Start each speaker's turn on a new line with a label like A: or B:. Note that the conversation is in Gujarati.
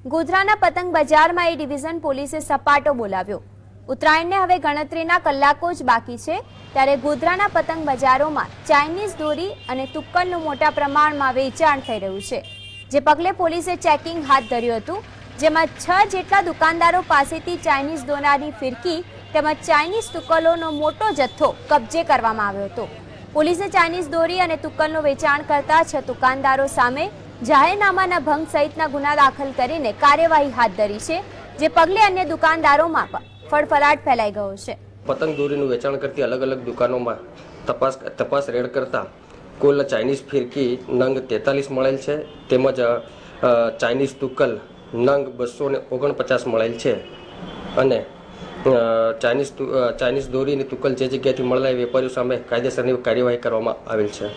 A: ગોધરાના પતંગ બજારમાં એ ડિવિઝન પોલીસે સપાટો બોલાવ્યો। ઉત્તરાયણને હવે ગણતરીના કલાકો જ બાકી છે, ત્યારે ગોધરાના પતંગ બજારોમાં ચાઇનીઝ દોરી અને તુક્કલનું મોટા પ્રમાણમાં વેચાણ થઈ રહ્યું છે, જે પગલે પોલીસે ચેકિંગ હાથ ધર્યું હતું, જેમાં 6 જેટલા દુકાનદારો પાસેથી ચાઇનીઝ દોરાની ફિરકી તેમજ ચાઇનીઝ તુક્કલોનો મોટો જથ્થો કબજે કરવામાં આવ્યો હતો। પોલીસે ચાઇનીઝ દોરી અને તુક્કલનું વેચાણ કરતા 6 દુકાનદારો સામે જાહેરનામાના ભંગ સહિતના ગુના દાખલ કરીને કાર્યવાહી હાથ ધરી છે, જે પગલે અન્ય દુકાનદારોમાં ફળફળાટ ફેલાઈ ગયો છે।
B: પતંગ દોરીનું વેચાણ કરતી અલગ અલગ દુકાનોમાં તપાસ રેડ કરતા કુલ ચાઇનીઝ ફિરકી નંગ 43 મળેલ છે, તેમજ ચાઇનીઝ તુક્કલ નંગ 249 મળેલ છે અને ચાઇનીઝ દોરીની તુક્કલ જે જગ્યાએથી મળેલા વેપારીઓ સામે કાયદેસરની કાર્યવાહી કરવામાં આવેલ છે।